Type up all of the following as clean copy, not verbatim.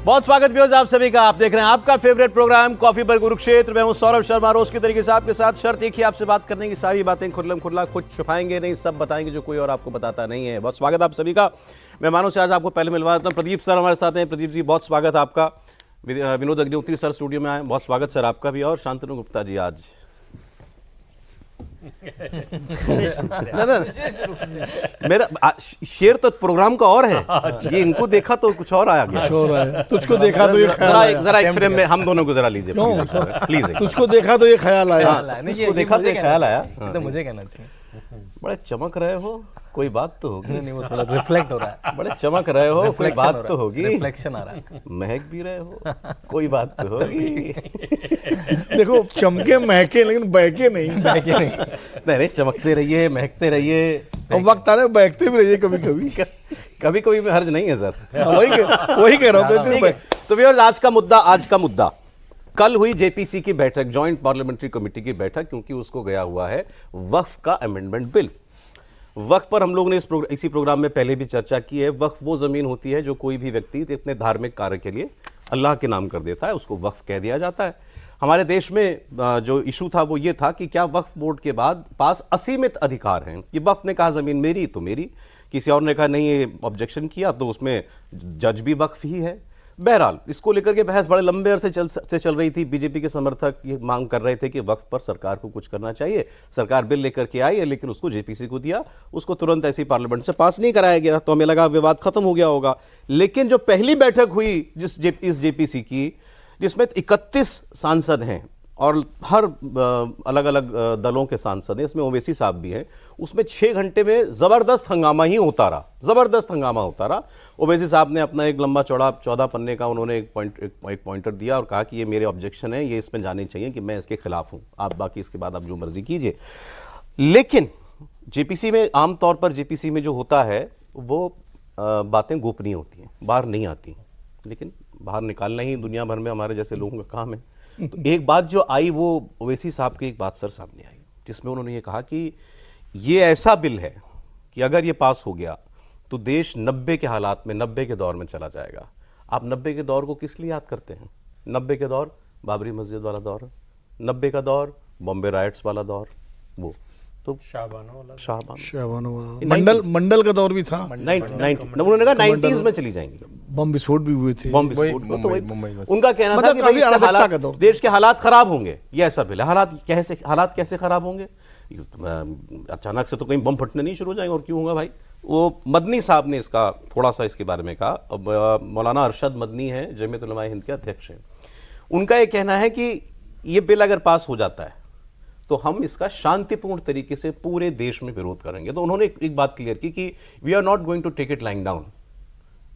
बहुत स्वागत व्यूअर्स आप सभी का। आप देख रहे हैं आपका फेवरेट प्रोग्राम कॉफी पर कुरुक्षेत्र। मैं हूं सौरभ शर्मा। रोज की तरीके से आपके साथ शर्त एक ही, आपसे बात करने की सारी बातें खुल्लम खुल्ला, कुछ छुपाएंगे नहीं, सब बताएंगे जो कोई और आपको बताता नहीं है। बहुत स्वागत आप सभी का। मेहमानों से आज आपको पहले मिलवा देता हूं। प्रदीप सर हमारे साथ हैं। प्रदीप जी बहुत स्वागत आपका। विनोद अग्निहोत्री सर स्टूडियो में आए, बहुत स्वागत सर आपका भी। और शांतनु गुप्ता जी आज मेरा शेर तो प्रोग्राम का और है, ये इनको देखा तो कुछ और आ गया। तुझको देखा तो ये ख्याल आया। जरा एक फ्रेम में हम दोनों को जरा लीजिए प्लीज। तुझको देखा तो ये ख्याल आया। तुझको देखा तो ये ख्याल आया। तो मुझे कहना चाहिए। बड़े चमक रहे हो, कोई बात तो होगी। नहीं, वो थोड़ा रिफ्लेक्ट हो रहा है। बड़े चमक रहे हो, कोई बात तो होगी। रिफ्लेक्शन आ रहा है। महक भी रहे हो, कोई बात तो होगी। देखो चमके महके लेकिन बहके नहीं। नहीं, चमकते रहिए, महकते रहिए। और वक्त आ रहा है बहकते भी रहिए कभी कभी। कभी कभी में हर्ज नहीं है सर। वही कह रहा हूँ। तो व्यूअर्स आज का मुद्दा कल हुई जेपीसी की बैठक, जॉइंट पार्लियामेंट्री कमेटी की बैठक, क्योंकि उसको गया हुआ है वक्फ का अमेंडमेंट बिल। वक्फ पर हम लोगों ने इसी प्रोग्राम में पहले भी चर्चा की है। वक्फ वो जमीन होती है जो कोई भी व्यक्ति अपने धार्मिक कार्य के लिए अल्लाह के नाम कर देता है, उसको वक्फ कह दिया जाता है। हमारे देश में जो इशू था वो ये था कि क्या वक्फ बोर्ड के पास असीमित अधिकार हैं कि वक्फ ने कहा जमीन मेरी तो मेरी, किसी और ने कहा नहीं, ये ऑब्जेक्शन किया तो उसमें जज भी वक्फ ही है। बहरहाल इसको लेकर के बहस बड़े लंबे अरसे से चल रही थी। बीजेपी के समर्थक ये मांग कर रहे थे कि वक्फ पर सरकार को कुछ करना चाहिए। सरकार बिल लेकर के आई है, लेकिन उसको जेपीसी को दिया, उसको तुरंत ऐसी पार्लियामेंट से पास नहीं कराया गया। तो हमें लगा विवाद खत्म हो गया होगा। लेकिन जो पहली बैठक हुई इस जेपीसी की, जिसमें 31 सांसद हैं और हर अलग अलग दलों के सांसद हैं, इसमें ओवैसी साहब भी हैं, उसमें 6 घंटे में जबरदस्त हंगामा ही होता रहा। जबरदस्त हंगामा होता रहा। ओवैसी साहब ने अपना एक लंबा चौड़ा 14 पन्ने का उन्होंने एक पॉइंटर दिया और कहा कि ये मेरे ऑब्जेक्शन है, ये इसमें जाने चाहिए कि मैं इसके खिलाफ हूं, आप बाकी इसके बाद आप जो मर्जी कीजिए। लेकिन जेपीसी में आमतौर पर जेपीसी में जो होता है वो बातें गोपनीय होती हैं, बाहर नहीं आती, लेकिन बाहर निकालना ही दुनिया भर में हमारे जैसे लोगों का काम है। तो एक बात जो आई वो ओवैसी साहब की एक बात सर सामने आई, जिसमें उन्होंने ये कहा कि ये ऐसा बिल है कि अगर ये पास हो गया तो देश 90 के हालात में, 90 के दौर में चला जाएगा। आप 90 के दौर को किस लिए याद करते हैं? 90 के दौर बाबरी मस्जिद वाला दौर, 90 का दौर बॉम्बे राइट्स वाला दौर, वो तो शाहबानो मंडल का दौर भी था। उन्होंने कहा 90s में चली जाएंगी। बम विस्फोट भी हुए थे। बम विस्फोट तो उनका कहना था कि भाई इससे हालात, देश के हालात खराब होंगे। ये ऐसा बिल है। हालात कैसे खराब होंगे? अचानक से तो कहीं बम फटने नहीं शुरू हो जाएंगे, और क्यों होगा भाई? वो मदनी साहब ने इसका थोड़ा सा इसके बारे में कहा। मौलाना अरशद मदनी है, जमीयत उलमा हिंद के अध्यक्ष हैं। उनका ये कहना है कि ये बिल अगर पास हो जाता है तो हम इसका शांतिपूर्ण तरीके से पूरे देश में विरोध करेंगे। तो उन्होंने एक बात क्लियर की कि we are not going to take it lying down.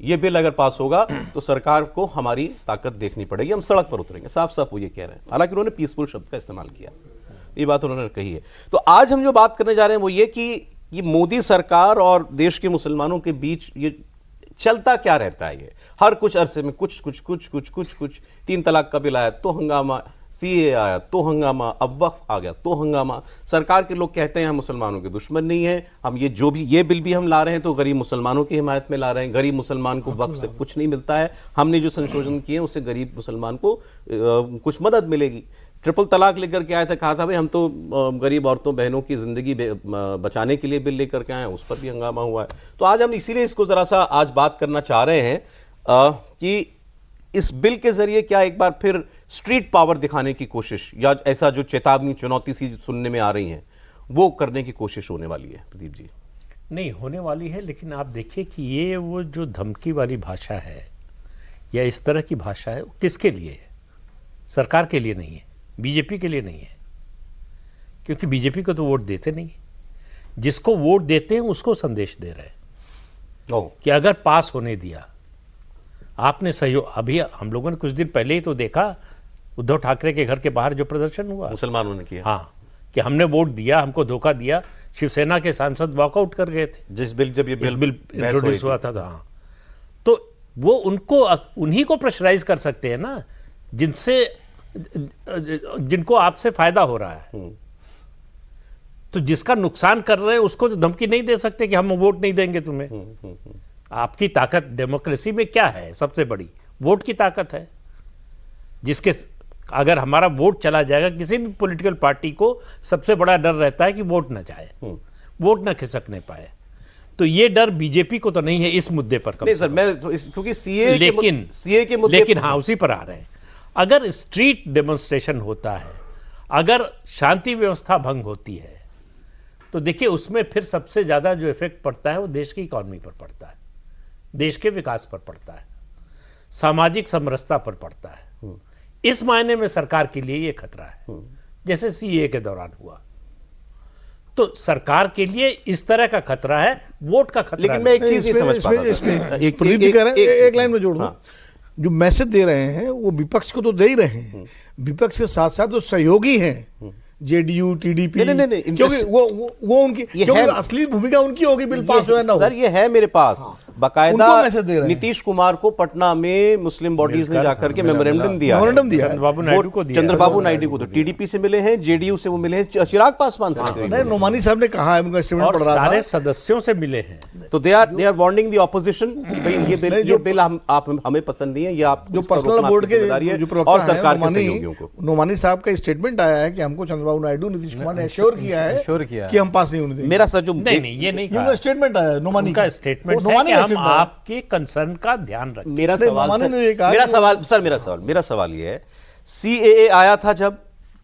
ये बिल अगर पास होगा तो सरकार को हमारी ताकत देखनी पड़ेगी, हम सड़क पर उतरेंगे। साफ साफ वो ये कह रहे हैं। हालांकि उन्होंने पीसफुल शब्द का इस्तेमाल किया, ये बात उन्होंने कही है। तो आज हम जो बात करने जा रहे हैं वो ये कि ये मोदी सरकार और देश के मुसलमानों के बीच ये चलता क्या रहता है। ये हर कुछ अरसे में कुछ 3 तलाक का बिल आया तो हंगामा, सीए आया तो हंगामा, अब वक्फ आ गया तो हंगामा। सरकार के लोग कहते हैं हम मुसलमानों के दुश्मन नहीं है, हम ये बिल भी हम ला रहे हैं तो गरीब मुसलमानों की हिमायत में ला रहे हैं। गरीब मुसलमान को वक्फ से कुछ नहीं मिलता है, हमने जो संशोधन किए उससे गरीब मुसलमान को कुछ मदद मिलेगी। ट्रिपल तलाक लेकर के आए थे, कहा था भाई हम तो गरीब औरतों बहनों की जिंदगी बचाने के लिए बिल लेकर के आए, उस पर भी हंगामा हुआ है। तो आज हम इसीलिए इसको जरा सा आज बात करना चाह रहे हैं कि इस बिल के जरिए क्या एक बार फिर स्ट्रीट पावर दिखाने की कोशिश, या ऐसा जो चेतावनी चुनौती सी सुनने में आ रही है वो करने की कोशिश होने वाली है? प्रदीप जी। नहीं होने वाली है, लेकिन आप देखिए कि ये वो जो धमकी वाली भाषा है या इस तरह की भाषा है, किसके लिए है? सरकार के लिए नहीं है, बीजेपी के लिए नहीं है, क्योंकि बीजेपी को तो वोट देते नहीं। जिसको वोट देते हैं उसको संदेश दे रहे हैं कि अगर पास होने दिया आपने सहयोग। अभी हम लोगों ने कुछ दिन पहले ही तो देखा उद्धव ठाकरे के घर के बाहर जो प्रदर्शन हुआ मुसलमानों ने किया। हाँ, कि हमने वोट दिया, हमको धोखा दिया। शिवसेना के सांसद वॉकआउट कर गए थे जब ये बिल इंट्रोड्यूस हुआ था। हाँ, तो वो उन्हीं को प्रेशराइज कर सकते हैं ना जिनको आपसे फायदा हो रहा है। तो जिसका नुकसान कर रहे हैं उसको तो धमकी नहीं दे सकते कि हम वोट नहीं देंगे तुम्हें। आपकी ताकत डेमोक्रेसी में क्या है? सबसे बड़ी वोट की ताकत है। जिसके अगर हमारा वोट चला जाएगा, किसी भी पॉलिटिकल पार्टी को सबसे बड़ा डर रहता है कि वोट ना जाए, वोट ना खिसकने पाए। तो ये डर बीजेपी को तो नहीं है इस मुद्दे पर। नहीं सर, मैं तो क्योंकि सीए के मुद्दे लेकिन हाँ, उसी पर आ रहे हैं। अगर स्ट्रीट डेमोन्स्ट्रेशन होता है, अगर शांति व्यवस्था भंग होती है, तो देखिए उसमें फिर सबसे ज्यादा जो इफेक्ट पड़ता है वो देश की इकोनॉमी पर पड़ता है, देश के विकास पर पड़ता है, सामाजिक समरसता पर पड़ता है। इस मायने में सरकार के लिए ये खतरा है, जैसे सीए के दौरान हुआ। तो सरकार के लिए इस तरह का खतरा है, वोट का खतरा। लेकिन मैं एक चीज नहीं समझ पा रहा सर। प्रदीप जी कह रहे हैं, एक लाइन में जोड़ दूं, जो मैसेज दे रहे हैं वो विपक्ष को तो दे ही रहे हैं, विपक्ष के साथ साथ जो सहयोगी हैं जेडीयू टीडीपी, नहीं, क्योंकि वो उनकी, क्योंकि असली भूमिका उनकी होगी बिल पास हो या ना हो। सर ये है मेरे पास बाकायदा उनको मैसेज दे रहे हैं। नीतीश कुमार को पटना में मुस्लिम बॉडीज ने जाकर के मेमोरेंडम दिया है। चंद्रबाबू नायडू को दिया। चंद्रबाबू नायडू को तो टीडीपी से मिले हैं, जेडीयू से वो मिले हैं, चिराग पासवान से नहीं, नोमानी साहब ने कहा है, उनका स्टेटमेंट और पढ़ रहा था। सारे सदस्यों से मिले हैं। तो they are warning the opposition कि भाई ये बिल आप हमें पसंद नहीं है, ये आप जो इसका पर्सनल रोकना बोर्ड आपकी के जिम्मेदारी है जो प्रवक्ता और हैं, सरकार के सहयोगियों को। नोमानी साहब का स्टेटमेंट आया है कि हमको चंद्रबाबू नायडू नीतीश कुमार ने एश्योर किया है कि हम पास नहीं होने देंगे। मेरा सर जो नहीं, ये नहीं कहा। उनका स्टेटमेंट आया है, नोमानी उनका स्टेटमेंट है कि हम आपके कंसर्न का ध्यान रखें। मेरा नहीं, सवाल नोमानी सर, ने ये कहा मेरा कि- सवाल ये है, सीएए आया था, जब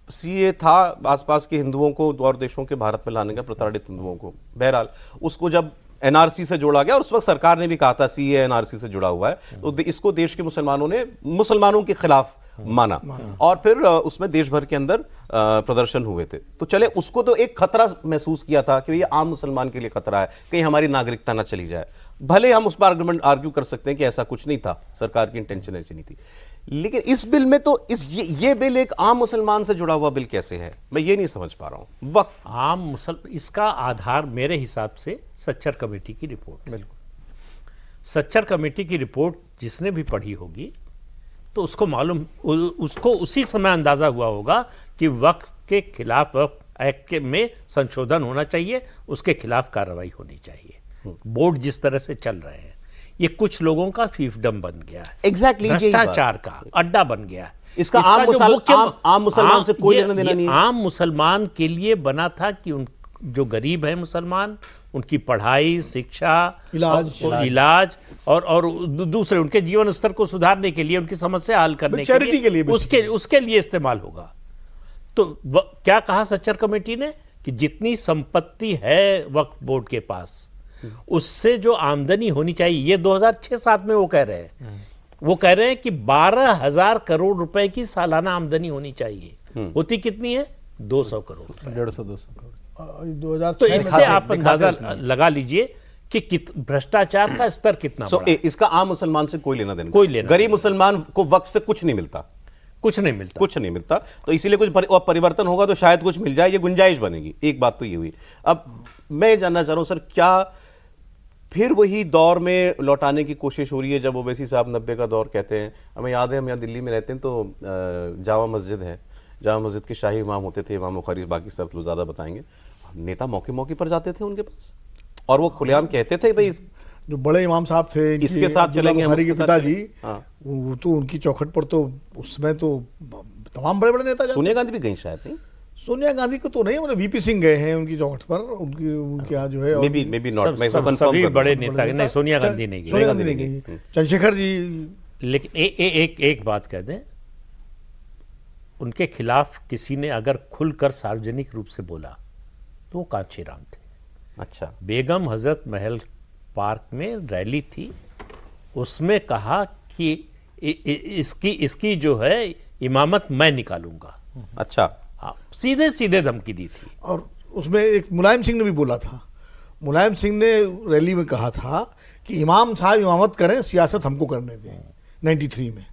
सीए था आसपास के हिंदुओं को और देशों के भारत में लाने का, प्रताड़ित हिंदुओं को, बहरहाल उसको जब एनआरसी से जोड़ा गया और उस वक्त सरकार ने भी कहा था सीए एनआरसी से जुड़ा हुआ है, तो इसको देश के मुसलमानों ने मुसलमानों के खिलाफ माना और फिर उसमें देश भर के अंदर प्रदर्शन हुए थे। तो चले उसको तो एक खतरा महसूस किया था कि ये आम मुसलमान के लिए खतरा है, कहीं हमारी नागरिकता ना चली जाए। भले हम उस पर आर्ग्यू कर सकते हैं कि ऐसा कुछ नहीं था, सरकार की इंटेंशन ऐसी नहीं थी, लेकिन इस बिल में तो ये बिल एक आम मुसलमान से जुड़ा हुआ बिल कैसे है, मैं ये नहीं समझ पा रहा हूं। वक्फ आम इसका आधार मेरे हिसाब से सच्चर कमेटी की रिपोर्ट। बिल्कुल। सच्चर कमेटी की रिपोर्ट जिसने भी पढ़ी होगी तो उसको मालूम, उसको उसी समय अंदाजा हुआ होगा कि वक्फ के खिलाफ, वक्फ एक्ट में संशोधन होना चाहिए, उसके खिलाफ कार्रवाई होनी चाहिए। बोर्ड जिस तरह से चल रहे हैं, ये कुछ लोगों का फीफडम बन गया है, एग्जैक्टली भ्रष्टाचार का अड्डा बन गया है। इसका आम मुसलमान से कोई लेना देना नहीं है। आम मुसलमान के लिए बना था कि उन जो गरीब है मुसलमान, उनकी पढ़ाई, शिक्षा, इलाज और दूसरे उनके जीवन स्तर को सुधारने के लिए, उनकी समस्या हल करने के लिए उसके लिए इस्तेमाल होगा। तो क्या कहा सच्चर कमेटी ने कि जितनी संपत्ति है वक्फ बोर्ड के पास, उससे जो आमदनी होनी चाहिए, ये 2006-7 में वो कह रहे हैं, वो कह रहे हैं कि 12,000 करोड़ रुपए की सालाना आमदनी होनी चाहिए। होती कितनी है? 200 करोड़, 150-200 करोड़। 2006 तो इससे आप अंदाजा लगा लीजिए कि भ्रष्टाचार का स्तर कितना बड़ा है। इसका आम मुसलमान से कोई लेना देना, कोई लेना गरीब मुसलमान को वक्फ से कुछ नहीं मिलता, कुछ नहीं मिलता। तो इसीलिए कुछ परिवर्तन होगा तो शायद कुछ मिल जाए, ये गुंजाइश बनेगी। एक बात तो ये हुई। अब मैं ये जानना चाह रहा हूं सर, क्या फिर वही दौर में लौटाने की कोशिश हो रही है जब ओवैसी साहब 90 का दौर कहते हैं? हमें याद है, हम यहाँ दिल्ली में रहते हैं तो जामा मस्जिद है, जामा मस्जिद के शाही इमाम होते थे, इमाम बुखारी, बाकी सब लोग ज़्यादा बताएंगे, नेता मौके मौके पर जाते थे उनके पास और वो खुलेआम कहते थे भाई जो बड़े इमाम साहब थे इसके साथ चलेंगे, हमारे के पिताजी, हाँ। वो तो उनकी चौखट पर तो उसमें तो तमाम बड़े बड़े नेता जाते। सोनिया गांधी भी गई शायद, नहीं? सोनिया गांधी को तो नहीं, मतलब वीपी सिंह गए हैं उनकी चौखट पर, उनके यहाँ जो है, मे बी नॉट, मैं कंफर्म सभी कर बड़े दूं। नेता नहीं, सोनिया गांधी नहीं गई। सोनिया गांधी नहीं गई, चंद्रशेखर जी। लेकिन एक बात कह दें, उनके खिलाफ किसी ने अगर खुलकर सार्वजनिक रूप से बोला तो वो कांची राम थे। अच्छा। बेगम हजरत महल पार्क में रैली थी, उसमें कहा कि इसकी जो है इमामत मैं निकालूंगा। अच्छा। हाँ, सीधे सीधे धमकी दी थी। और उसमें एक मुलायम सिंह ने भी बोला था, मुलायम सिंह ने रैली में कहा था कि इमाम साहब इमामत करें, सियासत हमको करने दें। 93 में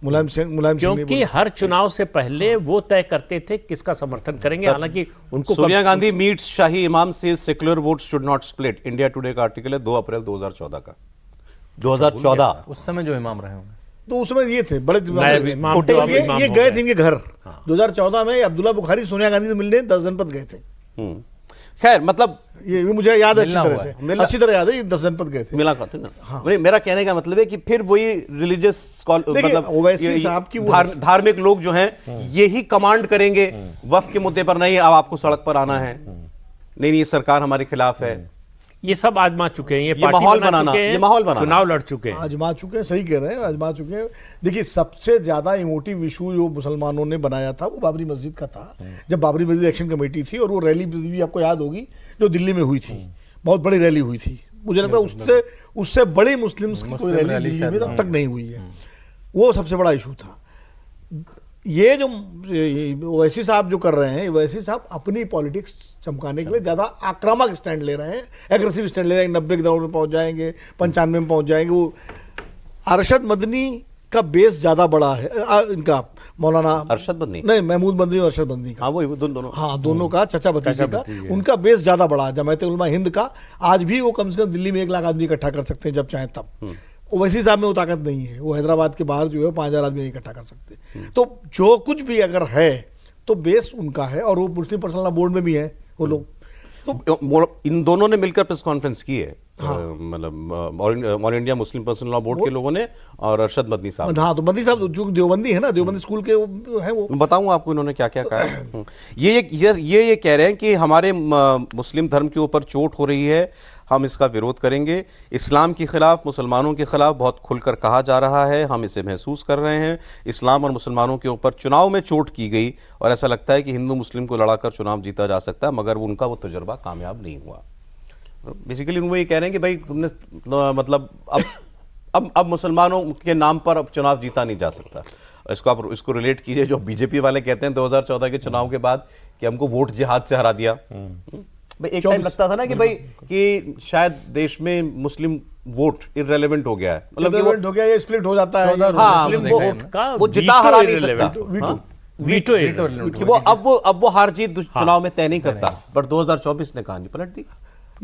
मुलायम सिंह क्योंकि हर चुनाव से पहले वो तय करते थे किसका समर्थन करेंगे। हालांकि उनको सोनिया गांधी मीट्स शाही इमाम से secular votes should not split, India today का आर्टिकल है 2 अप्रैल 2014 का। 2014 उस समय जो इमाम रहे होंगे, तो उसमें ये थे बड़े इमाम ये गए थे इनके घर 2014 में। अब्दुल्ला बुखारी सोनिया गांधी से मिलने 10 जनपद गए थे। खैर मतलब ये भी मुझे याद है अच्छी मिलना तरह हुआ से, मिलना- अच्छी तरह याद है, ये 10 जनपद गए थे। मिला करते ना। मेरा कहने का मतलब है कि फिर वही रिलीजियस देखिए, मतलब ओवैसी साहब की वो धार्मिक लोग जो हैं यही कमांड करेंगे वक्फ के मुद्दे पर, नहीं अब आपको सड़क पर आना है, नहीं ये सरकार हमारे खिलाफ है। ये सब आजमा चुके हैं, ये पार्टी माहौल बना बनाना, चुके हैं, ये माहौल बनाना। चुनाव लड़ चुके हैं। आजमा चुके हैं, सही कह रहे हैं, आजमा चुके हैं। देखिए, सबसे ज्यादा इमोटिव इशू जो मुसलमानों ने बनाया था वो बाबरी मस्जिद का था। जब बाबरी मस्जिद एक्शन कमेटी थी और वो रैली भी आपको याद होगी जो दिल्ली में हुई थी, बहुत बड़ी रैली हुई थी। मुझे लगता है उससे बड़ी मुस्लिम्स की कोई मुस्लिम रैली रैली दिल्ली में शायद, तब तक नहीं हुई है। वो सबसे बड़ा इशू था। ये जो ओवैसी साहब जो कर रहे हैं, ओवैसी साहब अपनी पॉलिटिक्स चमकाने के लिए ज़्यादा आक्रामक स्टैंड ले रहे हैं, एग्रेसिव स्टैंड ले रहे हैं। 90 के दौर में पहुंच जाएंगे, 95 में पहुंच जाएंगे। वो अरशद मदनी का बेस ज़्यादा बड़ा है, इनका मौलाना अरशद बदनी नहीं, महमूद बदनी और अरशद बदनी का, हाँ वो दोनों हाँ दोनों का, चचा भतीजे का, भतीजे। उनका बेस ज़्यादा बड़ा है। जमायत उलमा हिंद का आज भी वो कम से कम दिल्ली में 1 लाख आदमी इकट्ठा कर सकते हैं जब चाहें तब। ओवैसी साहब में वो ताकत नहीं है, वो हैदराबाद के बाहर जो है 5000 आदमी नहीं इकट्ठा कर सकते। तो जो कुछ भी अगर है तो बेस उनका है, और वो मुस्लिम पर्सनल लॉ बोर्ड में भी है वो लोग। तो इन दोनों ने मिलकर प्रेस कॉन्फ्रेंस की है, मतलब all India Muslim personal law board के लोगों ने और अरशद मदनी साहब। हाँ, तो मदनी साहब जो देवबंदी है ना, देवबंदी स्कूल के वो है। वो बताऊंगा आपको इन्होंने क्या क्या कहा है। ये कह रहे हैं कि हमारे मुस्लिम धर्म के ऊपर चोट हो रही है, हम इसका विरोध करेंगे। इस्लाम के खिलाफ, मुसलमानों के खिलाफ बहुत खुलकर कहा जा रहा है, हम इसे महसूस कर रहे हैं। इस्लाम और मुसलमानों के ऊपर चुनाव में चोट की गई और ऐसा लगता है कि हिंदू मुस्लिम को लड़ाकर चुनाव जीता जा सकता है, मगर उनका वो तजुर्बा कामयाब नहीं हुआ। बेसिकली वो ये कह रहे हैं कि भाई तुमने मतलब अब मुसलमानों के नाम पर अब चुनाव जीता नहीं जा सकता। इसको आप इसको रिलेट कीजिए जो बीजेपी वाले कहते हैं 2014 के चुनाव के बाद कि हमको वोट जिहाद से हरा दिया। भाई एक टाइम लगता था ना कि भाई कि शायद देश में मुस्लिम वोट इररेलेवेंट हो गया है, मतलब कि irrelevant हो गया, ये स्प्लिट हो जाता है। हाँ, मुस्लिम वो- वोट का वो जिता हरा नहीं irrelevant सकता। हो। हाँ? वीटो कि वो अब वो हार जीत चुनाव में तय नहीं करता, पर 2024 ने कहानी पलट दी।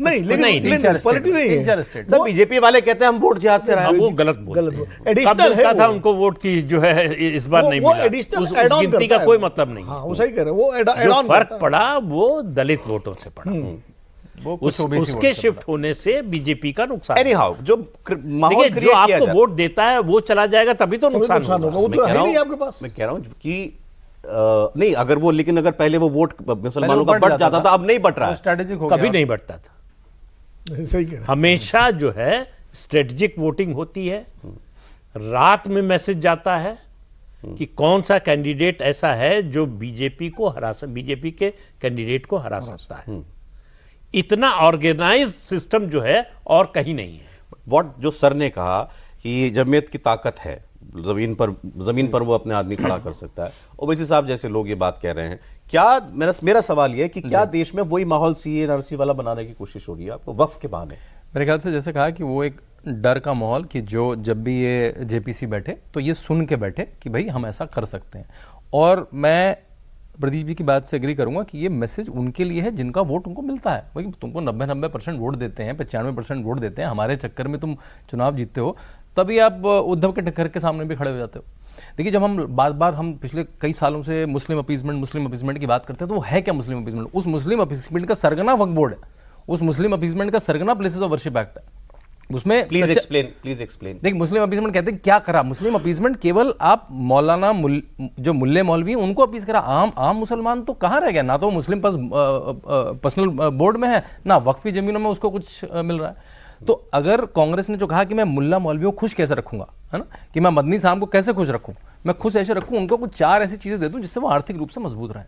नहीं, लेकिन नहीं, लेकिन तीन चार पॉलिटी स्टेट, नहीं तीन है। चार स्टेट। सर बीजेपी वाले कहते हैं हम वोट जिहाद से रहे। वो गलत गलत बोलते हैं। एडिशनल तब मिलता है था वो। उनको वोट की जो है इस बार नहीं वो मिला, एडिशनल उस ऐड ऑन गिनती करता का है कोई वो। मतलब नहीं। हाँ, वो सही कह रहे हैं, वो ऐड जो ऑन फर्क करता है। पड़ा वो दलित वोटों से पड़ा। वो कुछ OBC उसके वोट से शिफ्ट होने से बीजेपी का नुकसान। एनीहाउ जो माहौल देखिए, जो क्रिएट किया आपको जा- वोट देता है वो चला जाएगा तभी तो नुकसान नुकसान होगा। होगा। वो मैं तो कह है रहा ही नहीं हूं- आपके पास। मैं कह रहा हूं कि नहीं अगर वो, लेकिन अगर पहले वो वोट मुसलमानों का बढ़ बढ़ जाता जाता था। था, अब नहीं बढ़ रहा है। स्ट्रेटेजिक हो कभी गया। नहीं बढ़ता था। सही कह रहे हैं। हमेशा जो है स्ट्रेटेजिक वोटिंग होती है, रात में मैसेज जाता है कि कौन सा कैंडिडेट ऐसा है जो बीजेपी के कैंडिडेट को हरा सकता है। इतना ऑर्गेनाइज्ड सिस्टम जो है और कहीं नहीं है। व्हाट जो सर ने कहा कि जमीयत की ताकत है, जमीन पर वो अपने आदमी खड़ा कर सकता है। ओवैसी साहब जैसे लोग ये बात कह रहे हैं, क्या मेरा सवाल ये है कि क्या देश में वही माहौल CA/NRC वाला बनाने की कोशिश हो रही है आपको वक्फ के बहाने? मेरे ख्याल से जैसे कहा कि वो एक डर का माहौल कि जब भी ये JPC बैठे तो ये सुन के बैठे कि भाई हम ऐसा कर सकते हैं। और मैं प्रदीप जी की बात से एग्री करूंगा कि ये मैसेज उनके लिए है जिनका वोट उनको मिलता है। भाई तुमको 90% वोट देते हैं, 95% वोट देते हैं, हमारे चक्कर में तुम चुनाव जीतते हो, तभी आप उद्धव के घर के सामने भी खड़े हो जाते हो। देखिए, जब हम बार हम पिछले कई सालों से मुस्लिम अपीसमेंट की बात करते हैं तो वो है क्या मुस्लिम अपीसमेंट? उस मुस्लिम अपीसमेंट का सरगना वक्फ बोर्ड है, उस मुस्लिम अपीसमेंट का सरगना प्लेसेस ऑफ वर्शिप एक्ट है। उसमें प्लीज एक्सप्लेन। देख, मुस्लिम अपीसमेंट कहते हैं क्या करा? मुस्लिम अपीसमेंट केवल आप मौलाना जो मुल्ले मौलवी हैं उनको अपीस करा। आम मुसलमान तो कहाँ रह गया? ना तो मुस्लिम पर्सनल बोर्ड में है, ना वक्फी जमीनों में उसको कुछ मिल रहा है। तो अगर कांग्रेस ने जो कहा कि मैं मुल्ला मौलवियों को खुश कैसे रखूंगा, है ना, कि मैं मदनी साहब को कैसे खुश रखूं, मैं खुश ऐसे रखूं, उनको कुछ 4 ऐसी चीजें दे दूं जिससे वो आर्थिक रूप से मजबूत रहे,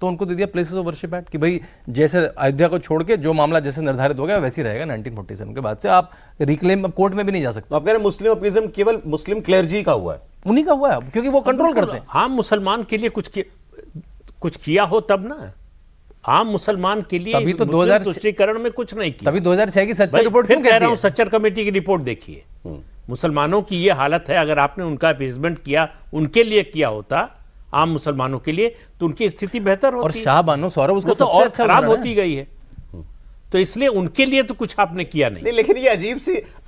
तो उनको दे दिया प्लेसेस ऑफ वर्शिप एक्ट कि भाई जैसे अयोध्या को छोड़ के जो मामला जैसे निर्धारित हो गया वैसे ही रहेगा। 1947 के बाद से आप रिक्लेम कोर्ट में भी नहीं जा सकते। तो आप कह रहे हैं मुस्लिम अपीजम केवल मुस्लिम क्लेर्जी का हुआ है? उन्हीं का हुआ है क्योंकि वो कंट्रोल करते हैं। आम मुसलमान के लिए कुछ किया हो तब ना। आम मुसलमान के लिए तभी तो मुस्लिम 2006 तुष्टीकरण में कुछ नहीं किया। तभी 2006 की सच्चाई भाई, रिपोर्ट फिर क्यों कह कहती रहा हूं है? सच्चर कमेटी की रिपोर्ट देखिए। मुसलमानों की ये हालत है, अगर आपने उनका अपीसमेंट किया, उनके लिए किया होता आम मुसलमानों के लिए, तो उनकी स्थिति बेहतर और होती। शाह बानो सौरभ उसका वो तो सबसे और अच्छा खराब उदाहरण है। होती गई है। तो इसलिए उनके लिए तो कुछ आपने किया नहीं। नहीं, लेकिन ये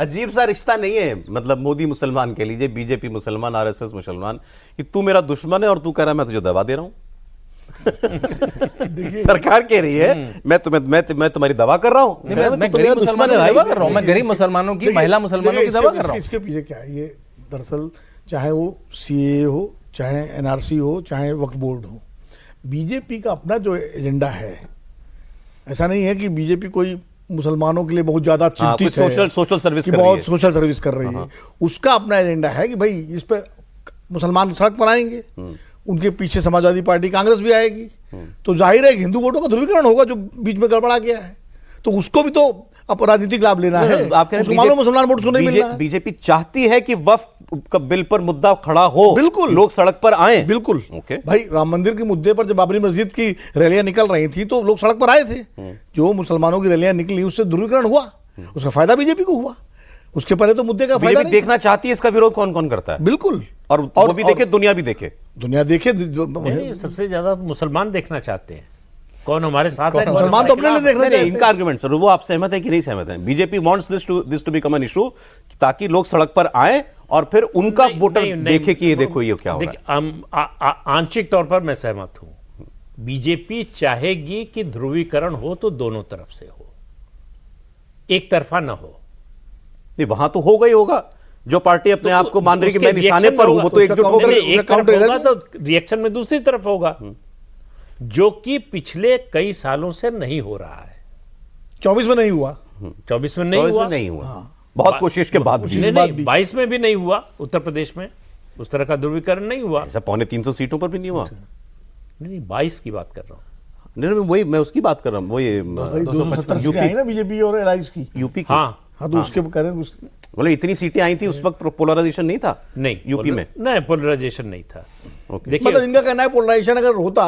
अजीब सा रिश्ता नहीं है, मतलब मोदी मुसलमान के लीजिए, बीजेपी मुसलमान, RSS मुसलमान, कि तू मेरा दुश्मन है और तू कह रहा है मैं तुझे दवा दे रहा हूं। सरकार कह रही है मैं तुम्हारी दवा कर रहा हूं। मैं गरीब मुसलमानों की दवा कर रहा हूँ, मैं गरीब मुसलमानों की, महिला मुसलमानों की दवा कर रहा हूँ। इसके पीछे क्या है, ये दरअसल चाहे वो सीए हो, चाहे एनआरसी हो, चाहे वक्फ बोर्ड हो, बीजेपी का अपना जो एजेंडा है, ऐसा नहीं है कि बीजेपी कोई मुसलमानों के लिए बहुत ज्यादा चिंतित कुछ है, सोशल सर्विस कि कर रही बहुत है। सोशल सर्विस कर रही है। उसका अपना एजेंडा है कि भाई इस पे मुसलमान सड़क पर आएंगे, उनके पीछे समाजवादी पार्टी कांग्रेस भी आएगी, तो जाहिर है कि हिंदू वोटों का ध्रुवीकरण होगा जो बीच में गड़बड़ा गया है, तो उसको भी तो अब राजनीतिक लाभ लेना है। आप कह रहे उसको मालूम मुसलमान वोट उसको नहीं मिलना है। बीजेपी चाहती है कि वक्फ का बिल पर मुद्दा खड़ा हो, बिल्कुल। लोग सड़क पर आए। बिल्कुल। ओके। भाई राम मंदिर के मुद्दे पर जब बाबरी मस्जिद की रैलियां निकल रही थी तो लोग सड़क पर आए थे। जो मुसलमानों की रैलियां निकली उससे ध्रुवीकरण हुआ, उसका फायदा बीजेपी को हुआ, उसके पहले तो मुद्दे का फायदा बीजेपी नहीं देखना चाहती है इसका विरोध कौन कौन करता है। था। बिल्कुल। और वो भी देखे, दुनिया भी देखे। दुनिया देखे। नहीं, सबसे ज्यादा तो मुसलमान देखना चाहते हैं कौन हमारे साथ है, कौन मुसलमान तो अपने लिए देखना नहीं, चाहते हैं। इनका आर्गुमेंट सर, वो आप सहमत है कि नहीं सहमत है? BJP wants this to become an issue, ताकि लोग सड़क पर आए और फिर उनका वोटर देखे कि ये देखो ये क्या हो रहा है। आंशिक तौर पर मैं सहमत हूं। बीजेपी चाहेगी कि ध्रुवीकरण हो तो दोनों तरफ से हो, एक तरफा ना हो। नहीं, वहां तो होगा ही होगा। जो पार्टी अपने आप को मान रही कि मैं निशाने पर हूं, वो तो एकजुट होगा। एक तरफ होगा तो रिएक्शन में दूसरी तरफ होगा, जो कि पिछले कई सालों से नहीं हो रहा है। 24 में नहीं हुआ, 24 में नहीं हुआ, नहीं हुआ, बहुत कोशिश के बाद भी। नहीं, 22 में भी नहीं हुआ। उत्तर प्रदेश में उस तरह का ध्रुवीकरण नहीं हुआ। ऐसा 350 सीटों पर भी नहीं हुआ। नहीं, 22 की बात कर रहा हूं। नहीं, वही मैं उसकी बात कर रहा हूँ, वो ये 270 सीटें आई ना बीजेपी और एलायंस की। यूपी की। हाँ, तो उसके करें मतलब इतनी सीटें आई थी उस वक्त, पोलराइजेशन नहीं था नहीं यूपी में। नहीं, पोलराइजेशन नहीं था। ओके। देखिए, मतलब इनका कहना है पोलराइजेशन अगर होता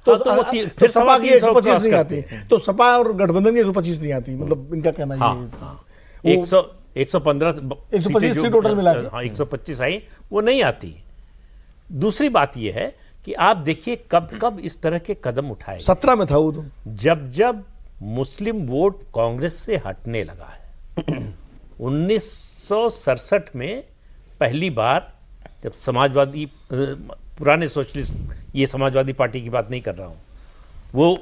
तो हाँ, तो वो फिर सपा की 125 क्रॉस नहीं करते आती, तो सपा और गठबंधन की 125 नहीं आती। मतलब इनका कहना ये है। 115 125 सीट टोटल मिला के। हाँ, 125 आई, वो नहीं आती। दूसरी बात यह है कि आप देखिए कब कब इस तरह के कदम उठाए। 17 में था वो तो। जब मुस्लिम वोट कांग्रेस से हटने लगा है 1967 में पहली बार, जब समाजवादी, पुराने सोशलिस्ट, ये समाजवादी पार्टी की बात नहीं कर रहा हूं,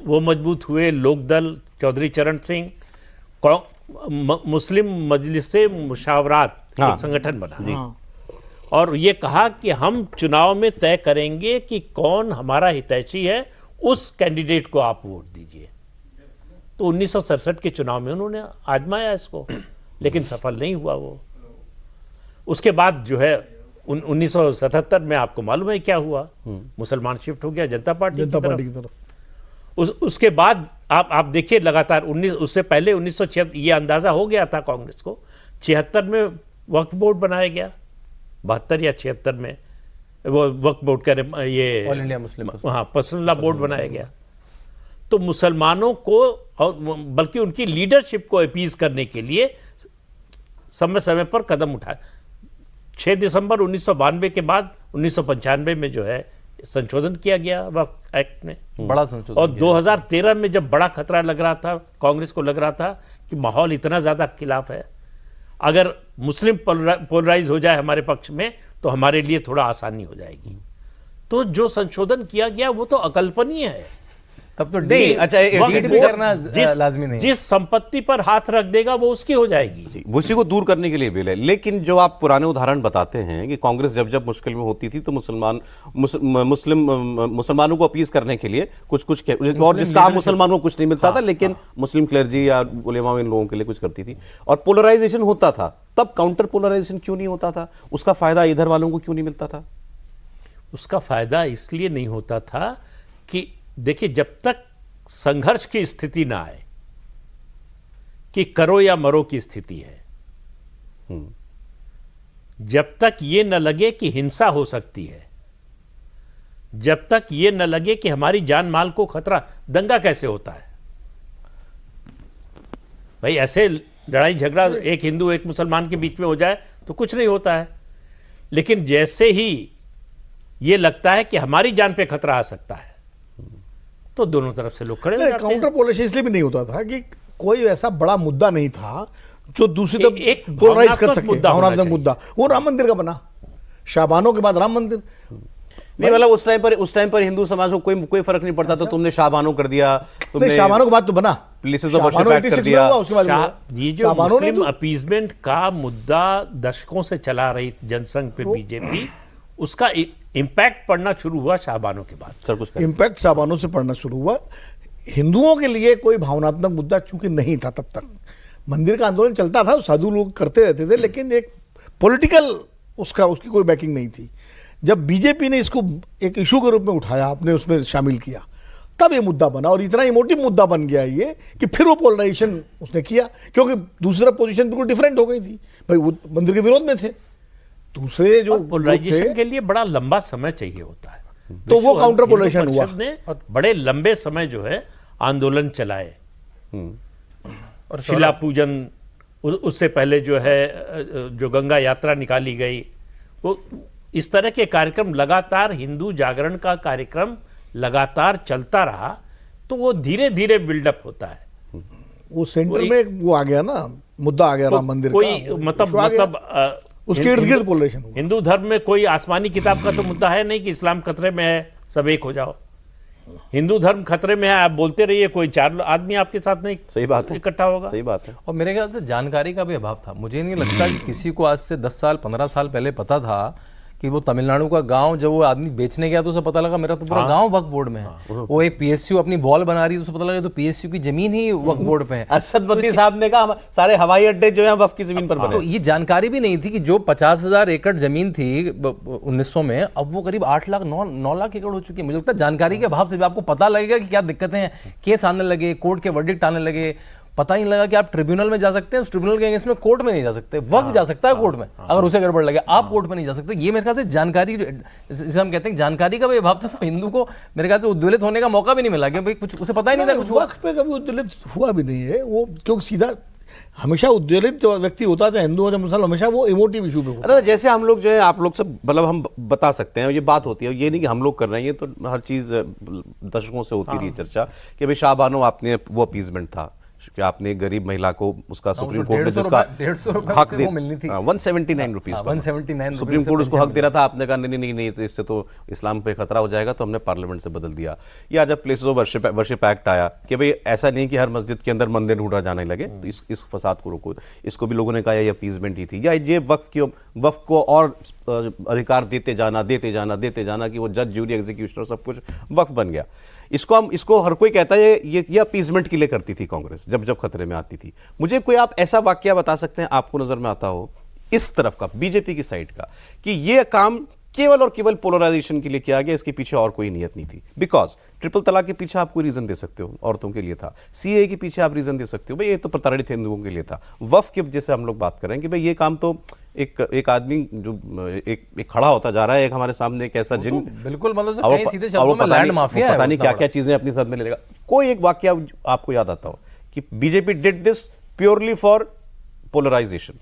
वो मजबूत हुए, लोकदल, चौधरी चरण सिंह, मुस्लिम मजलिस से मुशावरात एक संगठन बना और ये कहा कि हम चुनाव में तय करेंगे कि कौन हमारा हितैषी है, उस कैंडिडेट को आप वोट दीजिए। तो 1967 के चुनाव में उन्होंने आजमाया इसको, लेकिन सफल नहीं हुआ वो। उसके बाद जो है 1977 में आपको मालूम है क्या हुआ, मुसलमान शिफ्ट हो गया जनता पार्टी की तरफ। उसके बाद आप देखिए लगातार उससे पहले 1976 ये अंदाजा हो गया था कांग्रेस को, 76 में वक्फ बोर्ड बनाया गया, 72 या 76 में वो वक्फ बोर्ड का ये all India Muslim personal law board बनाया गया। तो मुसलमानों को, और बल्कि उनकी लीडरशिप को अपीज करने के लिए समय समय पर कदम उठाए। 6 दिसंबर 1992 के बाद 1995 में जो है संशोधन किया गया वक्फ एक्ट में, बड़ा संशोधन। और 2013 में जब बड़ा खतरा लग रहा था, कांग्रेस को लग रहा था कि माहौल इतना ज्यादा खिलाफ है, अगर मुस्लिम पोलराइज हो जाए हमारे पक्ष में तो हमारे लिए थोड़ा आसानी हो जाएगी। तो जो संशोधन किया गया वो तो अकल्पनीय है। तब तो नहीं, अच्छा, भी करना लाजमी नहीं। जिस संपत्ति पर हाथ रख देगा वो उसकी हो जाएगी। उसी को दूर करने के लिए बिल है। लेकिन जो आप पुराने उदाहरण बताते हैं कि कांग्रेस जब जब मुश्किल में होती थी तो मुसलमानों को अपीज करने के लिए कुछ और जिसका आम मुसलमानों को कुछ नहीं मिलता था, लेकिन मुस्लिम क्लर्जी या उलेमा इन लोगों के लिए कुछ करती थी, और पोलराइजेशन होता था। तब काउंटर पोलराइजेशन क्यों नहीं होता था? उसका फायदा इधर वालों को क्यों नहीं मिलता था? उसका फायदा इसलिए नहीं होता था कि देखिए, जब तक संघर्ष की स्थिति ना आए कि करो या मरो की स्थिति है, जब तक ये न लगे कि हिंसा हो सकती है, जब तक ये न लगे कि हमारी जान माल को खतरा, दंगा कैसे होता है भाई? ऐसे लड़ाई झगड़ा एक हिंदू एक मुसलमान के बीच में हो जाए तो कुछ नहीं होता है, लेकिन जैसे ही ये लगता है कि हमारी जान पे खतरा आ सकता है तो दोनों तरफ से लोग खड़े हो जाते हैं। काउंटर पोलराइजेशन इसलिए भी नहीं होता था कि कोई ऐसा बड़ा मुद्दा नहीं था जो दूसरी तरफ एक पोलराइज कर भावनात्मक सके। मुद्दा होना भावनात्मक मुद्दा वो राम मंदिर का बना, शाबानों के बाद राम मंदिर। नहीं मतलब उस टाइम पर हिंदू समाज को कोई फर्क नहीं पड़ता, तो तुमने शाहबानो कर दिया, तुमने शाहबानो के बाद तो बना, places of worship Shah Bano act कर 86 में दिया। हुआ, उसके बाद हुआ। ये जो शाहबानो ने मुस्लिम तो अपीजमेंट का मुद्दा दशकों से चला रही थी जनसंघ फिर बीजेपी, उसका इम्पैक्ट पड़ना शुरू हुआ शाहबानो के बाद। सर कुछ कहें। इम्पैक्ट शाहबानो से पड़ना शुरू हुआ। हिंदुओं के लिए कोई भावनात्मक मुद्दा चूंकि नहीं था तब तक, मंदिर का आंदोलन चलता था, साधु लोग करते रहते थे, लेकिन एक पॉलिटिकल उसकी कोई बैकिंग नहीं थी। जब बीजेपी ने इसको एक इशू के रूप में उठाया, आपने उसमें शामिल किया, तब ये मुद्दा बना, और इतना इमोटिव मुद्दा बन गया ये कि फिर वो पोलराइजेशन उसने किया, क्योंकि दूसरा पोजीशन बिल्कुल डिफरेंट हो गई थी। भाई वो मंदिर के विरोध में थे, दूसरे जो पोलराइजेशन के लिए बड़ा लंबा समय चाहिए होता है, तो वो विश्व काउंटर हिंदू पोलराइजेशन हुआ। परिषद ने बड़े लंबे समय जो है आंदोलन चलाए, और शिला पूजन, उससे पहले जो है जो गंगा यात्रा निकाली गई, वो इस तरह के कार्यक्रम लगातार, हिंदू जागरण का कार्यक्रम लगातार चलता रहा, तो वो धीरे धीरे बिल्डअप होता है। वो सेंटर में वो आ गया ना, मुद्दा आ गया राम मंदिर कोई का, मतलब इशू आ गया। मतलब उसके इर्द गिर्द पोलराइजेशन हुआ। हिंदू धर्म में कोई आसमानी किताब का तो मुद्दा है नहीं कि इस्लाम खतरे में है, सब एक हो जाओ। हिंदू धर्म खतरे में है, आप बोलते रहिए, कोई 4 आदमी आपके साथ नहीं सही बात है, इकट्ठा होगा। सही बात है। और मेरे ख्याल से जानकारी का भी अभाव था। मुझे नहीं लगता कि किसी को आज से 10 साल 15 साल पहले पता था कि वो तमिलनाडु का गांव, जब वो आदमी बेचने गया तो उसे पता लगा मेरा तो पूरा गांव वक्फ बोर्ड में है। वो एक पीएसयू अपनी बॉल बना रही है, उसे पता लगा तो पीएसयू की जमीन ही वक्फ बोर्ड पे है। अरशद बद्दी साहब ने कहा सारे हवाई अड्डे जो है वक्फ की जमीन पर तो बने। ये जानकारी भी नहीं थी कि जो 50,000 एकड़ जमीन थी 1900 में, अब वो करीब 8 लाख 9 लाख एकड़ हो चुकी है। मुझे लगता है जानकारी के अभाव से भी आपको पता लगेगा कि क्या दिक्कतें हैं, केस आने लगे, कोर्ट के वर्डिक्ट आने लगे, पता ही नहीं लगा कि आप ट्रिब्यूनल में जा सकते हैं, उस ट्रिब्यूनल के अगेंस्ट में कोर्ट में नहीं जा सकते, वक्त जा सकता है कोर्ट में, अगर उसे गड़बड़ लगे, आप कोर्ट में नहीं जा सकते। ये मेरे ख्याल से जानकारी, जिसे हम कहते हैं जानकारी का भी अभाव था, तो हिंदू को मेरे ख्याल से उद्वेलित होने का मौका भी नहीं मिला, क्योंकि कुछ उसे पता ही नहीं था कुछ हुआ। वक्त पे कभी उद्वेलित हुआ भी नहीं है वो, क्योंकि सीधा हमेशा उद्वेलित जो व्यक्ति होता, चाहे हिंदू हो चाहे मुसलमान, हमेशा वो इमोटिव इशू पे होता है। अरे जैसे हम लोग जो है, आप लोग सब मतलब हम बता सकते हैं, ये बात होती है, ये नहीं कि हम लोग कर रहे हैं, ये तो हर चीज दशकों से होती रही चर्चा कि भाई शाहबानो आपने वो अपीजमेंट था कि आपने गरीब महिला को उसका सुप्रीम कोर्ट ने जिसका 150 रुपए हक से दे वो मिलनी थी। 179 रुपीज, 179 सुप्रीम कोर्ट उसको हक दे रहा था, आपने कहा नहीं तो इससे तो इस्लाम पे खतरा हो जाएगा, तो हमने पार्लियामेंट से बदल दिया। या जब प्लेसेस ऑफ वर्शिप एक्ट आया कि भाई ऐसा नहीं कि हर मस्जिद के अंदर मंदिर ढूंढा जाने लगे, तो इस फसाद को रोको, इसको भी लोगों ने कहा ये अपीजमेंट ही थी। या ये वक्फ को और अधिकार देते जाना कि वो जज, ज्यूरी, एग्जीक्यूशनर सब कुछ वक्फ बन गया। इसको हर कोई कहता है ये अपीजमेंट के लिए करती थी कांग्रेस जब खतरे में आती थी। मुझे कोई आप ऐसा वाकया बता सकते हैं आपको नजर में आता हो इस तरफ का, बीजेपी की साइड का, कि ये काम केवल और केवल पोलराइजेशन के लिए किया गया, इसके पीछे और कोई नियत नहीं थी? बिकॉज ट्रिपल तलाक के पीछे आप कोई रीजन दे सकते हो, औरतों के लिए था। सीए के पीछे आप रीजन दे सकते हो, भाई ये तो प्रताड़ित हिंदुओं के लिए था। वक्फ के जैसे हम लोग बात करें कि भाई ये काम तो एक आदमी जो एक खड़ा होता जा रहा है, एक हमारे सामने एक ऐसा जिन, बिल्कुल मतलब से और कहीं सीधे शब्दों में लैंड माफिया है, पता नहीं उतना क्या क्या चीजें अपनी साथ में ले लेगा। कोई एक वाकया आपको याद आता हो कि BJP did this purely for polarisation?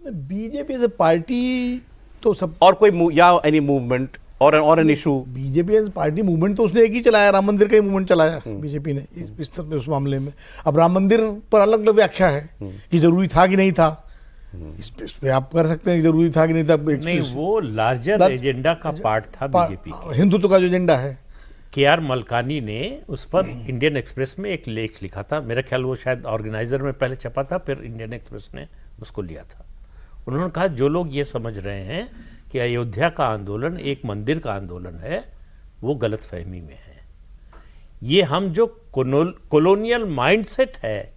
BJP as a party तो सब, और कोई या एनी मूवमेंट और an issue? BJP as party movement तो उसने एक ही चलाया, राम मंदिर का ही मूवमेंट चलाया बीजेपी ने उस मामले में। अब राम मंदिर पर अलग अलग व्याख्या है कि जरूरी था कि नहीं था, इस पे आप कर सकते हैं कि जरूरी था कि नहीं था। नहीं, वो लार्जर एजेंडा का पार्ट था बीजेपी का, हिंदुत्व का जो एजेंडा है। KR मलकानी ने उस पर इंडियन एक्सप्रेस में एक लेख लिखा था, मेरा ख्याल वो शायद ऑर्गेनाइजर में पहले छपा था, फिर इंडियन एक्सप्रेस ने उसको लिया था। उन्होंने कहा जो लोग ये समझ रहे हैं कि अयोध्या का आंदोलन एक मंदिर का आंदोलन है, वो गलतफहमी में है। ये हम जो कॉलोनियल माइंडसेट है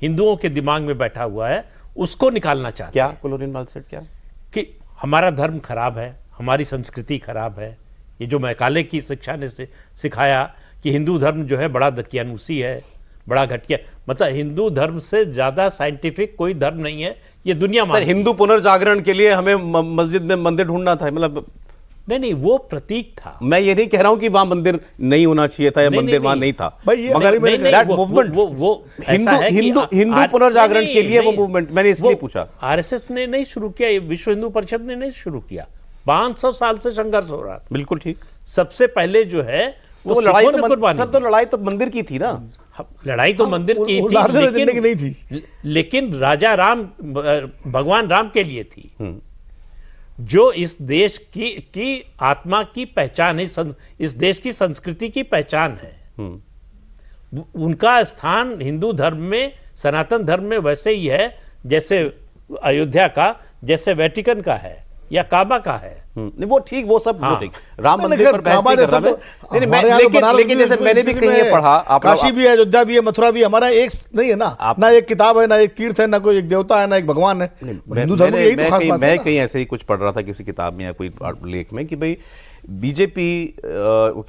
हिंदुओं के दिमाग में बैठा हुआ है, उसको निकालना चाहते क्या हैं। Colonial mindset? क्या कि हमारा धर्म खराब है, हमारी संस्कृति खराब है। ये जो मैकाले की शिक्षा ने सिखाया कि हिंदू धर्म जो है बड़ा दकियानूसी है, बड़ा घटिया, मतलब हिंदू धर्म से ज्यादा साइंटिफिक कोई धर्म नहीं है, ये दुनिया सर, हिंदू पुनर्जागरण के लिए हमें मस्जिद में मंदिर ढूंढना था, मतलब नहीं, वो प्रतीक था। मैं ये नहीं कह रहा हूं कि वहां मंदिर नहीं होना चाहिए था या नहीं, मंदिर नहीं, वहां नहीं। नहीं था, भाई ये मगर नहीं, नहीं, that वो- movement, वो ऐसा है कि हिंदू पुनर्जागरण के लिए वो नहीं, मूवमेंट मैंने इसलिए वो पूछा। RSS ने नहीं शुरू किया, ये विश्व हिंदू परिषद ने नहीं शुरू किया, 500 साल से संघर्ष हो रहा था। बिल्कुल ठीक। सबसे पहले जो है तो वो लड़ाई सिखों ने तो कुर्बानी सर, तो लड़ाई तो मंदिर की थी ना। लड़ाई तो मंदिर की वो थी, larger agenda की नहीं थी। लेकिन राजा राम, भगवान राम के लिए थी। जो इस देश की आत्मा की पहचान है, इस देश की संस्कृति की पहचान है। उनका स्थान हिंदू धर्म में, सनातन धर्म में वैसे ही है जैसे अयोध्या का, जैसे वेटिकन का है या काबा का है। नहीं वो ठीक, वो सब वो हाँ। ठीक, राम नहीं, मंदिर खैर, पर बहस काबा नहीं कर जैसा रहा मैं। तो नहीं, हमारे यहाँ तो बनारस लेकिन में जैसे मैंने भी स्थिति कहीं ये में पढ़ा, आप काशी भी है, अयोध्या भी है, मथुरा भी है, हमारा एक नहीं है ना, ना एक किताब है, ना एक तीर्थ है, ना कोई एक देवता है, ना एक भगवान है। हिंदू धर्म की यही तो खास बात है मैं ना। कहीं ऐसे ही कुछ पढ़ रहा था किसी किताब में या कोई लेख में कि भाई बीजेपी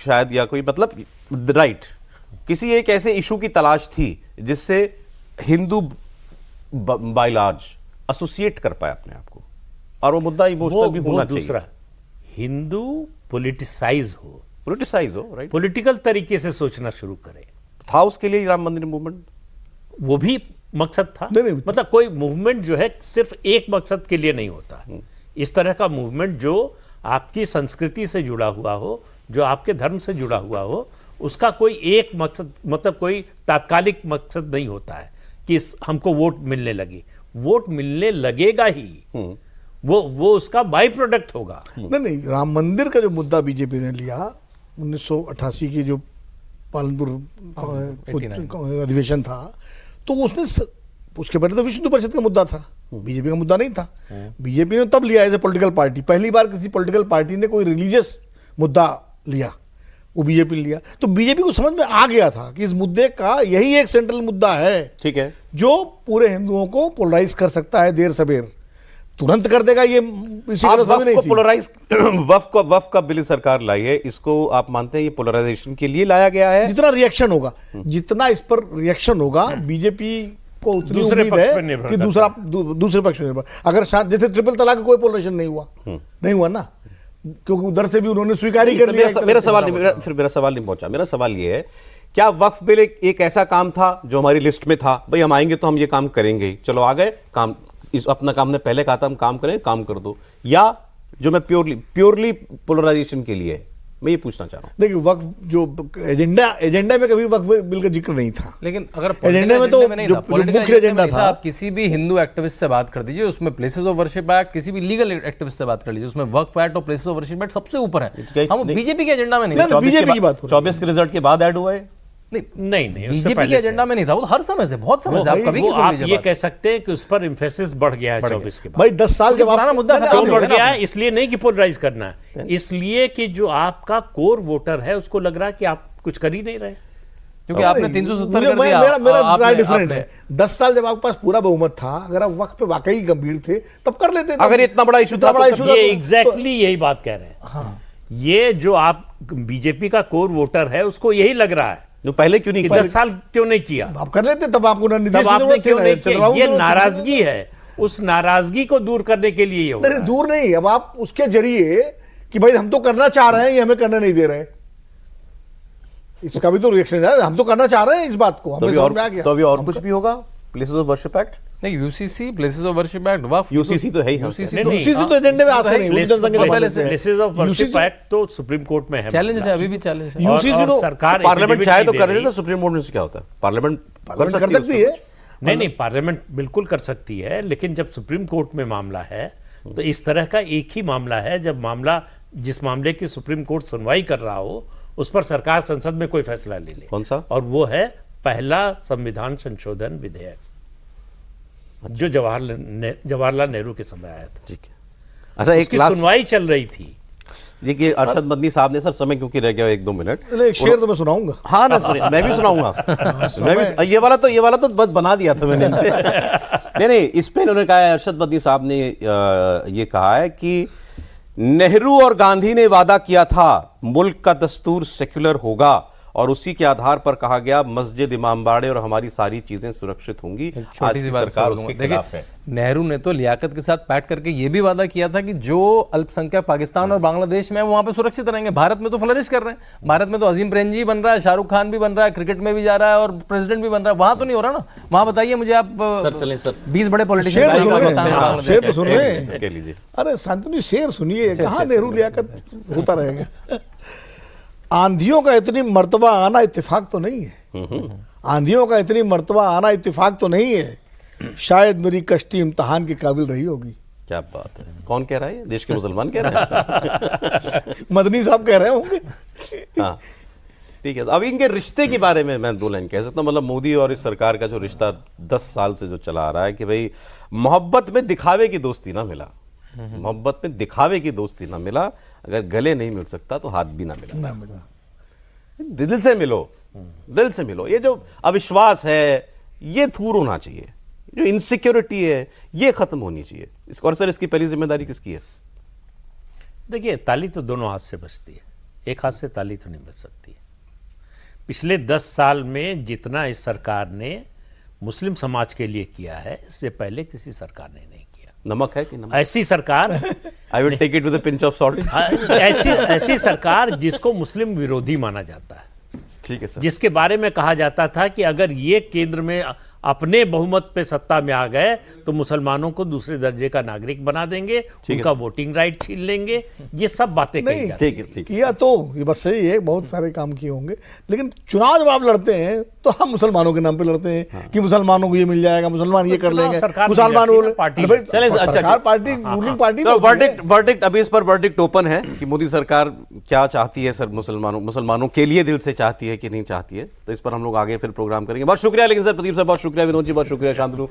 शायद या कोई मतलब राइट किसी एक ऐसे इशू की तलाश थी जिससे हिंदू बाय लार्ज एसोसिएट कर पाए अपने आप को, और वो मुद्दा इमोशनल भी होना चाहिए। दूसरा, हिंदू पॉलिटिसाइज हो, पोलिटिसाइज हो, राइट, पॉलिटिकल तरीके से सोचना शुरू करे। था उसके लिए राम मंदिर मूवमेंट। वो भी मकसद था। नहीं, मतलब कोई मूवमेंट जो है सिर्फ एक मकसद के लिए नहीं होता। इस तरह का मूवमेंट जो आपकी संस्कृति से जुड़ा हुआ हो, जो आपके धर्म से जुड़ा हुआ हो, उसका कोई एक मकसद, मतलब कोई तात्कालिक मकसद नहीं होता है कि हमको वोट मिलने लगी। वोट मिलने लगेगा ही, वो उसका बाई प्रोडक्ट होगा। नहीं, राम मंदिर का जो मुद्दा बीजेपी ने लिया 1988 की जो पालनपुर अधिवेशन था, तो उसके पहले तो विश्व हिंदू परिषद का मुद्दा था, बीजेपी का मुद्दा नहीं था। बीजेपी ने तब लिया एज ए पॉलिटिकल पार्टी, पहली बार किसी पॉलिटिकल पार्टी ने कोई रिलीजियस मुद्दा लिया, वो बीजेपी ने लिया। तो बीजेपी को समझ में आ गया था कि इस मुद्दे का यही एक सेंट्रल मुद्दा है, ठीक है, जो पूरे हिंदुओं को पोलराइज कर सकता है, देर सबेर तुरंत कर देगा। ये इसी आप तरह समझ वक्फ नहीं को थी। पोलराइज वक्फ का बिल सरकार लाई है, इसको आप मानते हैं ये पोलराइजेशन के लिए लाया गया है? जितना रिएक्शन होगा, जितना इस पर रिएक्शन होगा, बीजेपी को उतनी दूसरे उम्मीद पक्ष है पर निर्भर कि करता दूसरे पक्ष में निर्भर। अगर जैसे ट्रिपल तलाक का कोई पोलराइजेशन नहीं हुआ ना, क्योंकि उधर से भी उन्होंने स्वीकार ही कर लिया। मेरा सवाल नहीं पहुंचा। मेरा सवाल ये है, क्या वक्फ बिल एक ऐसा काम था जो हमारी लिस्ट में था, भाई हम आएंगे तो हम ये काम करेंगे ही, चलो आ गए काम, अपना काम ने पहले कहा था हम काम करें, काम कर दो, या जो मैं प्योरली पोलराइजेशन के लिए है? मैं ये पूछना चाह रहा हूं। देखिए, वक्फ जो एजेंडा में कभी वक्फ बिल का जिक्र नहीं था, लेकिन अगर एजेंडे में तो नहीं जो था, political मुख्य agenda एजेंडा में था। आप किसी भी हिंदू एक्टिविस्ट से बात कर दीजिए, उसमें प्लेसेस ऑफ वर्शिप एक्ट, किसी भी लीगल एक्टिविस्ट से बात कर लीजिए, उसमें वक्फ एक्ट और प्लेसेस ऑफ वर्शिप एक्ट सबसे ऊपर है। हम बीजेपी के एजेंडा में नहीं नहीं, था। बीजेपी की बात हो रही है। 24 के रिजल्ट के बाद ऐड हुआ है? नहीं, उससे बीजेपी पहले के से। एजेंडा में नहीं था, वो हर समय से, बहुत समय से, आप कभी वो की सुन आप लीजिए ये बात। कह सकते हैं कि उस पर एम्फेसिस बढ़ गया है 24 के बाद। भाई 10 साल जब पुराना मुद्दा नहीं, खत्म नहीं, हो क्यों गया बढ़ ना। गया है? इसलिए नहीं कि पोलराइज करना है, इसलिए कि जो आपका कोर वोटर है उसको लग रहा है कि आप कुछ कर ही नहीं रहे। क्योंकि आपने 370 मुझे- कर दिया। मेरा आपने- राय डिफरेंट आपने- है। 10 साल जब आपके पास पूरा बहुमत था, अगर आप वक्त पे वाकई गंभीर थे तब कर लेते थे। अगर ये इतना बड़ा इशू था, बड़ा तो इशू था, ये तो- एग्जैक्टली यही बात कह रहे हैं। ये जो आप बीजेपी का कोर वोटर है उसको यही लग रहा है जो पहले क्यों नहीं कि किया? 10 साल क्यों नहीं किया, आप कर लेते, तब आपको ना नीतीश तब की आपने जरूरत थी, क्यों ना नहीं चंद्रबाबू किया? की ये जरूरत थी, नाराजगी है, उस नाराजगी को दूर करने के लिए ये हो रहा नहीं, है। दूर नहीं। अब आप उसके जरिए कि भाई हम तो करना चाह रहे हैं, ये हमें करने नहीं दे रहे, इसका भी तो रिएक्शन है। हम तो करना चाह रहे हैं इस बात को, तो हमें अभी समझ और में आ गया। तो अभी और कुछ भी होगा? प्लेसेस ऑफ वर्शिप एक्ट, नहीं, UCC, places of worship act, Waqf, UCC तो है ही, हाँ। यूसीसी नहीं, तो नहीं, UCC तो एजेंडे में आज से नहीं, वो जनसंघ के पहले पहले से से है। Places of worship UCC act तो सुप्रीम कोर्ट में है चैलेंज मामला। है, अभी भी चैलेंज है। UCC और तो सरकार पार्लियामेंट affidavit चाहे तो नहीं कर दे रहे रही। थे, सुप्रीम कोर्ट में से क्या होता है? पार्लियामेंट कर सकती है। नहीं, पार्लियामेंट बिल्कुल कर सकती है, लेकिन जब सुप्रीम कोर्ट में मामला है तो इस तरह का एक ही मामला है, जब मामला, जिस मामले की सुप्रीम कोर्ट सुनवाई कर रहा हो उस पर सरकार संसद में कोई फैसला ले ले। कौन सा? और वो है पहला संविधान संशोधन विधेयक, जो जवाहरलाल नेहरू के समय आया था। ठीक है। अच्छा, एक उसकी लास्ट, सुनवाई चल रही थी। देखिए अरशद मदनी साहब ने, सर समय क्योंकि रह गया 1-2 मिनट, चलो, एक शेर तो मैं सुनाऊंगा। हाँ ना, सुनिए, मैं भी सुनाऊंगा। मैं भी, ये वाला तो बस बना दिया था मैंने। नहीं, इस पे इन्होंने कहा है, अरशद मदनी साहब ने ये कहा है कि नेहरू और गांधी ने वादा किया था मुल्क का दस्तूर सेक्युलर होगा, और उसी के आधार पर कहा गया मस्जिद, इमामबाड़े और हमारी सारी चीजें सुरक्षित होंगी। आज छोटी की सी बात सरकार बोल उसके दूंगा। खिलाफ है। देखिए, नेहरू ने तो लियाकत के साथ पैक्ट करके ये भी वादा किया था कि जो अल्पसंख्यक पाकिस्तान और बांग्लादेश में है वहां पे सुरक्षित रहेंगे। भारत में तो फ्लरिश कर रहे हैं, भारत में तो अजीम प्रेमजी बन रहा है, शाहरुख खान भी बन रहा है, क्रिकेट में भी जा रहा है और प्रेसिडेंट भी बन रहा है। वहां तो नहीं हो रहा ना। वहां बताइए मुझे आप, सर चलें सर, 20 बड़े शेर पॉलिटिशियन तो सुन रहे हैं, बांग्लादेश शेर तो सुन रहे हैं। कह लीजिए। अरे शांतनु, शेर सुनिए, कहाँ नेहरू लियाकत होता रहेगा। आंधियों का इतनी मर्तबा आना इत्तेफाक तो नहीं है, आंधियों का इतनी मर्तबा आना इत्तेफाक तो नहीं है, शायद मेरी कश्ती इम्तहान के काबिल रही होगी। क्या बात है, कौन कह रहा है? देश के मुसलमान कह रहे हैं? मदनी साहब कह रहे होंगे। हाँ ठीक है। अब इनके रिश्ते के बारे में मैं 2 लाइन कह सकता हूँ। मतलब मोदी और इस सरकार का जो रिश्ता 10 साल से जो चला आ रहा है कि भाई मोहब्बत में दिखावे की दोस्ती ना मिला, मोहब्बत में दिखावे की दोस्ती ना मिला, अगर गले नहीं मिल सकता तो हाथ भी ना मिला, ना मिला। दिल से मिलो, दिल से मिलो। ये जो अविश्वास है ये दूर होना चाहिए, जो इनसिक्योरिटी है ये खत्म होनी चाहिए। और सर इसकी पहली जिम्मेदारी किसकी है? देखिए, ताली तो दोनों हाथ से बजती है, एक हाथ से ताली तो नहीं बज सकती। पिछले 10 साल में जितना इस सरकार ने मुस्लिम समाज के लिए किया है, इससे पहले किसी सरकार ने नहीं किया। नमक है कि नमक? ऐसी सरकार I will take it with a pinch of salt. ऐसी सरकार जिसको मुस्लिम विरोधी माना जाता है, ठीक है सर। जिसके बारे में कहा जाता था कि अगर ये केंद्र में अपने बहुमत पे सत्ता में आ गए तो मुसलमानों को दूसरे दर्जे का नागरिक बना देंगे, उनका वोटिंग राइट छीन लेंगे, ये सब बातें कही नहीं, जाती ठीक है, ठीक है। किया तो ये बस सही है, बहुत सारे काम किए होंगे, लेकिन चुनाव जब आप लड़ते हैं तो हम मुसलमानों के नाम पे लड़ते हैं कि मुसलमानों को ये मिल जाएगा, मुसलमान ये कर चुनाव लेंगे, सरकार मुसलमान नहीं वो लड़ती, पार्टी भाई, लड़ती। चले, अच्छा, सरकार ठीक। पार्टी रूलिंग पार्टी तो तो होती है। वर्डिक्ट अभी इस पर वर्डिक्ट ओपन है कि मोदी सरकार क्या चाहती है सर, मुसलमानों के लिए दिल से चाहती है कि नहीं चाहती है, तो इस पर हम लोग आगे फिर प्रोग्राम करेंगे। बहुत शुक्रिया लेकिन सर, प्रदीप सर बहुत शुक्रिया, विनोद जी बहुत शुक्रिया, शांतनु।